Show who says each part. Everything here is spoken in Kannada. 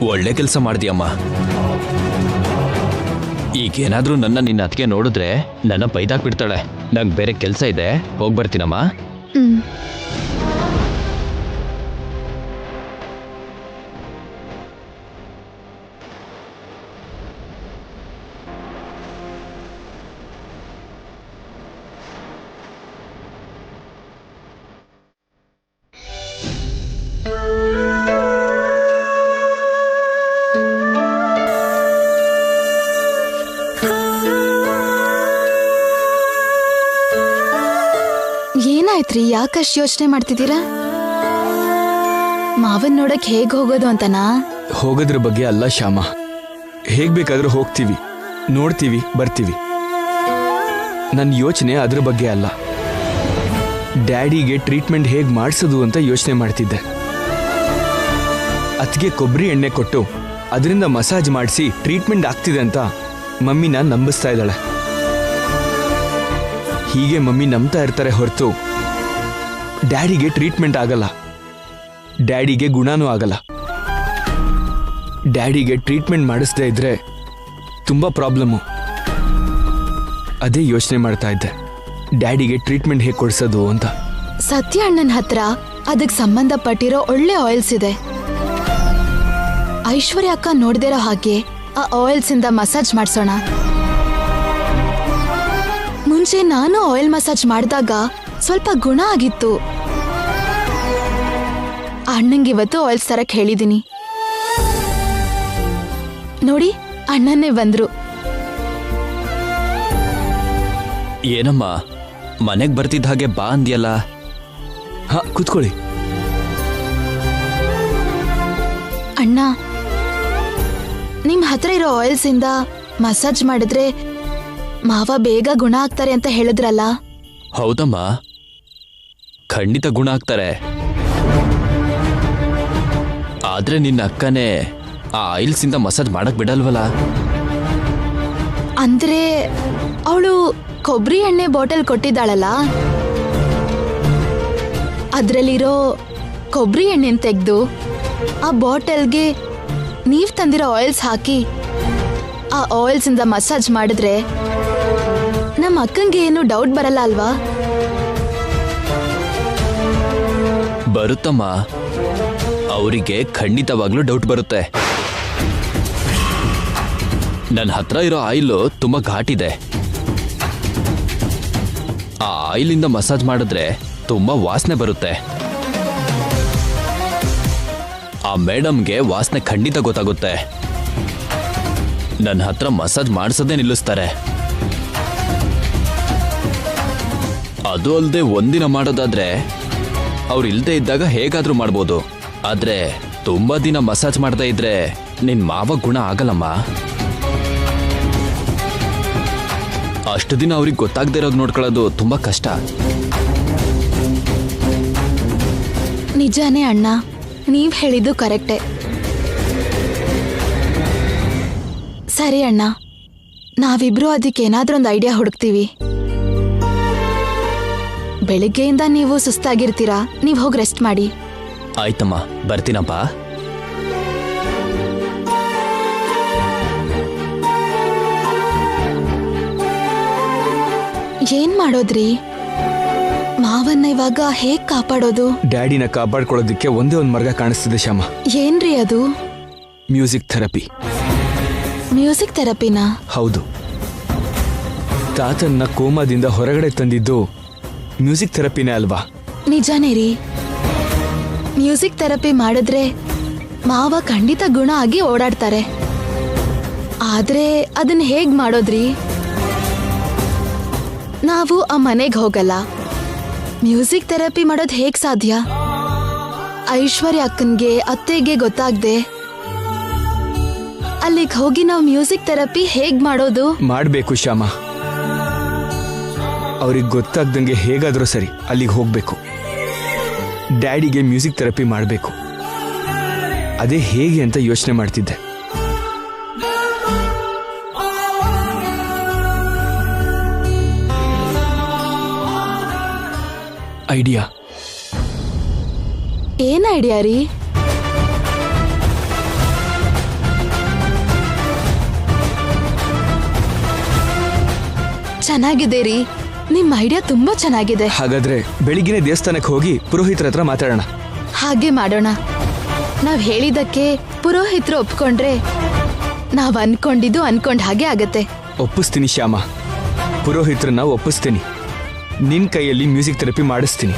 Speaker 1: ಒಳ್ಳೆ ಕೆಲಸ ಮಾಡಿದ್ಯಮ್ಮ. ಈಗೇನಾದ್ರೂ ನಿನ್ನ ಅತ್ತಿಗೆ ನೋಡಿದ್ರೆ ನನ್ನ ಬೈದಾಕ್ಬಿಡ್ತಾಳೆ. ನಂಗೆ ಬೇರೆ ಕೆಲಸ ಇದೆ, ಹೋಗ್ಬರ್ತೀನಮ್ಮ.
Speaker 2: ಏನಾಯ್ತ್ರಿ? ಯಾಕಷ್ಟು ಯೋಚನೆ ಮಾಡ್ತಿದ್ದೀರಾ? ಮಾವನ್ ನೋಡಕ್ ಹೇಗ್ ಹೋಗೋದು ಅಂತನಾ?
Speaker 3: ಹೋಗೋದ್ರ ಬಗ್ಗೆ ಅಲ್ಲ ಶ್ಯಾಮ, ಹೇಗ್ ಬೇಕಾದ್ರೂ ಹೋಗ್ತೀವಿ, ನೋಡ್ತೀವಿ, ಬರ್ತೀವಿ. ನನ್ನ ಯೋಚನೆ ಅದ್ರ ಬಗ್ಗೆ ಅಲ್ಲ. ಡ್ಯಾಡಿಗೆ ಟ್ರೀಟ್ಮೆಂಟ್ ಹೇಗ್ ಮಾಡಿಸೋದು ಅಂತ ಯೋಚನೆ ಮಾಡ್ತಿದ್ದೆ. ಅತ್ತಿಗೆ ಕೊಬ್ಬರಿ ಎಣ್ಣೆ ಕೊಟ್ಟು ಅದರಿಂದ ಮಸಾಜ್ ಮಾಡಿಸಿ ಟ್ರೀಟ್ಮೆಂಟ್ ಆಗ್ತಿದೆ ಅಂತ ಮಮ್ಮಿನ ನಂಬಿಸ್ತಾ ಇದ್ದಾಳೆ. ಹೀಗೆ ಮಮ್ಮಿ ನಂಬ್ತಾ ಇರ್ತಾರೆ ಹೊರತು ಡ್ಯಾಡಿಗೆ ಟ್ರೀಟ್ಮೆಂಟ್ ಆಗಲ್ಲ, ಡ್ಯಾಡಿಗೆ ಗುಣನೂ ಆಗಲ್ಲ. ಡ್ಯಾಡಿಗೆ ಟ್ರೀಟ್ಮೆಂಟ್ ಮಾಡಿಸದೇ ಇದ್ರೆ ತುಂಬಾ ಪ್ರಾಬ್ಲಮ್ಮು. ಅದೇ ಯೋಚನೆ ಮಾಡ್ತಾ ಇದ್ದೆ, ಡ್ಯಾಡಿಗೆ ಟ್ರೀಟ್ಮೆಂಟ್ ಹೇಗೆ ಕೊಡ್ಸೋದು ಅಂತ.
Speaker 2: ಸತ್ಯ ಅಣ್ಣನ ಹತ್ರ ಅದಕ್ಕೆ ಸಂಬಂಧಪಟ್ಟಿರೋ ಒಳ್ಳೆ ಆಯಿಲ್ಸ್ ಇದೆ. ಐಶ್ವರ್ಯ ಅಕ್ಕ ನೋಡ್ದಿರೋ ಹಾಗೆ ಆ ಆಯಿಲ್ಸ್ ಇಂದ ಮಸಾಜ್ ಮಾಡ್ಸೋಣ. ಮುಂಚೆ ನಾನು ಆಯಿಲ್ ಮಸಾಜ್ ಮಾಡಿದಾಗ ಸ್ವಲ್ಪ ಗುಣ ಆಗಿತ್ತು. ಅಣ್ಣಂಗೆ ಇವತ್ತು ಆಯಿಲ್ಸ್ ತರಕ್ ಹೇಳಿದೀನಿ. ನೋಡಿ, ಅಣ್ಣನೇ ಬಂದ್ರು.
Speaker 1: ಏನಮ್ಮ, ಮನೆಗ್ ಬರ್ತಿದ್ದ ಹಾಗೆ ಬಾ ಅಂದ್ಯಲ್ಲ?
Speaker 3: ಹಾ, ಕೂತ್ಕೊಳ್ಳಿ.
Speaker 2: ಅಣ್ಣ, ನಿಮ್ ಹತ್ರ ಇರೋ ಆಯಿಲ್ಸ್ ಇಂದ ಮಸಾಜ್ ಮಾಡಿದ್ರೆ ಮಾವ ಬೇಗ ಗುಣ ಆಗ್ತಾರೆ ಅಂತ ಹೇಳಿದ್ರಲ್ಲ?
Speaker 1: ಹೌದಮ್ಮ, ಖಂಡಿತ ಗುಣ ಆಗ್ತಾರೆ. ಆದ್ರೆ ನಿನ್ನ ಅಕ್ಕನೇ ಆ ಆಯಿಲ್ಸ್ ಇಂದ ಮಸಾಜ್ ಮಾಡಕ್ ಬಿಡಲ್ವಲ್ಲ?
Speaker 2: ಅಂದ್ರೆ ಅವಳು ಕೊಬ್ಬರಿ ಎಣ್ಣೆ ಬಾಟಲ್ ಕೊಟ್ಟಿದ್ದಾಳಲ್ಲ, ಅದ್ರಲ್ಲಿರೋ ಕೊಬ್ಬರಿ ಎಣ್ಣೆನ್ ತೆಗೆದು ಆ ಬಾಟಲ್ಗೆ ನೀವ್ ತಂದಿರೋ ಆಯಿಲ್ಸ್ ಹಾಕಿ ಆ ಆಯಿಲ್ಸ್ ಇಂದ ಮಸಾಜ್ ಮಾಡಿದ್ರೆ ನಮ್ಮ ಅಕ್ಕಂಗೆ ಏನು ಡೌಟ್ ಬರಲ್ಲ ಅಲ್ವಾ?
Speaker 1: ಬರುತ್ತಮ್ಮ, ಅವರಿಗೆ ಖಂಡಿತವಾಗ್ಲೂ ಡೌಟ್ ಬರುತ್ತೆ. ನನ್ನ ಹತ್ರ ಇರೋ ಆಯಿಲು ತುಂಬಾ ಘಾಟಿದೆ. ಆ ಆಯಿಲಿಂದ ಮಸಾಜ್ ಮಾಡಿದ್ರೆ ತುಂಬಾ ವಾಸನೆ ಬರುತ್ತೆ. ಆ ಮೇಡಮ್ಗೆ ವಾಸನೆ ಖಂಡಿತ ಗೊತ್ತಾಗುತ್ತೆ. ನನ್ನ ಹತ್ರ ಮಸಾಜ್ ಮಾಡಿಸೋದೇ ನಿಲ್ಲಿಸ್ತಾರೆ. ಅದು ಅಲ್ಲದೆ ಒಂದಿನ ಮಾಡೋದಾದ್ರೆ ಅವ್ರು ಇಲ್ದೇ ಇದ್ದಾಗ ಹೇಗಾದ್ರೂ ಮಾಡ್ಬೋದು. ಆದ್ರೆ ತುಂಬಾ ದಿನ ಮಸಾಜ್ ಮಾಡದೇ ಇದ್ರೆ ನಿನ್ ಮಾವ ಗುಣ ಆಗಲ್ಲಮ್ಮ. ಅಷ್ಟು ದಿನ ಅವ್ರಿಗೆ ಗೊತ್ತಾಗದೇ ಇರೋದು ನೋಡ್ಕೊಳ್ಳೋದು ತುಂಬಾ ಕಷ್ಟ.
Speaker 2: ನಿಜಾನೇ ಅಣ್ಣ, ನೀವ್ ಹೇಳಿದ್ದು ಕರೆಕ್ಟೇ. ಸರಿ ಅಣ್ಣ, ನಾವಿಬ್ರು ಅದಕ್ಕೇನಾದ್ರೂ ಒಂದು ಐಡಿಯಾ ಹುಡುಕ್ತೀವಿ. ಬೆಳಿಗ್ಗೆಯಿಂದ ನೀವು ಸುಸ್ತಾಗಿರ್ತೀರಾ, ನೀವ್ ಹೋಗಿ ರೆಸ್ಟ್ ಮಾಡಿ.
Speaker 1: ಆಯ್ತಮ್ಮ, ಬರ್ತೀನಪ್ಪ.
Speaker 2: ಏನ್ ಮಾಡೋದ್ರಿ? ಮಾವನ್ನ ಇವಾಗ ಹೇಗ್ ಕಾಪಾಡೋದು?
Speaker 3: ಡ್ಯಾಡಿನ ಕಾಪಾಡ್ಕೊಳ್ಳೋದಕ್ಕೆ ಒಂದೇ ಒಂದು ಮಾರ್ಗ ಕಾಣಿಸ್ತಿದೆ ಶ್ಯಾಮ.
Speaker 2: ಏನ್ರಿ ಅದು?
Speaker 3: Music therapy.
Speaker 2: ಮ್ಯೂಸಿಕ್ ಥೆರಪಿನಾ?
Speaker 3: ಹೌದು. ತಾತನ್ನ ಕೋಮಾದಿಂದ ಹೊರಗಡೆ ತಂದಿದ್ದು ಮ್ಯೂಸಿಕ್ ಥೆರಪಿನೇ ಅಲ್ವಾ?
Speaker 2: ನಿಜಾನೇ ರೀ. ಮ್ಯೂಸಿಕ್ ಥೆರಪಿ ಮಾಡಿದ್ರೆ ಮಾವ ಖಂಡಿತ ಗುಣ ಆಗಿ ಓಡಾಡ್ತಾರೆ. ಆದ್ರೆ ಅದನ್ನ ಹೇಗ್ ಮಾಡೋದ್ರಿ? ನಾವು ಆ ಮನೆಗೆ ಹೋಗಲ್ಲ. ಮ್ಯೂಸಿಕ್ ಥೆರಪಿ ಮಾಡೋದು ಹೇಗ್ ಸಾಧ್ಯ? ಐಶ್ವರ್ಯ ಅಕ್ಕನ್ಗೆ ಅತ್ತೆಗೆ ಗೊತ್ತಾಗ್ದೆ ಅಲ್ಲಿಗೆ ಹೋಗಿ ನಾವು ಮ್ಯೂಸಿಕ್ ಥೆರಪಿ ಹೇಗ್ ಮಾಡೋದು?
Speaker 3: ಮಾಡ್ಬೇಕು ಶ್ಯಾಮ. ಅವ್ರಿಗೆ ಗೊತ್ತಾಗ್ದಂಗೆ ಹೇಗಾದ್ರೂ ಸರಿ ಅಲ್ಲಿಗೆ ಹೋಗ್ಬೇಕು. ಡ್ಯಾಡಿಗೆ ಮ್ಯೂಸಿಕ್ ಥೆರಪಿ ಮಾಡಬೇಕು. ಅದೇ ಹೇಗೆ ಅಂತ ಯೋಚನೆ ಮಾಡ್ತಿದ್ದೆ. ಐಡಿಯಾ.
Speaker 2: ಏನ್ ಐಡಿಯಾ ರೀ? ಚೆನ್ನಾಗಿದೆ ರೀ. ನಿಮ್ ಐಡಿಯಾ ತುಂಬಾ ಚೆನ್ನಾಗಿದೆ.
Speaker 3: ಹಾಗಾದ್ರೆ ಬೆಳಿಗ್ಗೆನೆ ದೇವಸ್ಥಾನಕ್ಕೆ ಹೋಗಿ ಪುರೋಹಿತರ ಹತ್ರ ಮಾತಾಡೋಣ.
Speaker 2: ಹಾಗೆ ಮಾಡೋಣ. ನಾವ್ ಹೇಳಿದಕ್ಕೆ ಪುರೋಹಿತರು ಒಪ್ಕೊಂಡ್ರೆ ನಾವ್ ಅನ್ಕೊಂಡ್ ಹಾಗೆ ಆಗತ್ತೆ.
Speaker 3: ಒಪ್ಪಿಸ್ತೀನಿ ಶ್ಯಾಮ, ಪುರೋಹಿತ್ರನ್ನ ಒಪ್ಪಿಸ್ತೀನಿ. ನಿನ್ ಕೈಯಲ್ಲಿ ಮ್ಯೂಸಿಕ್ ಥೆರಪಿ ಮಾಡಿಸ್ತೀನಿ.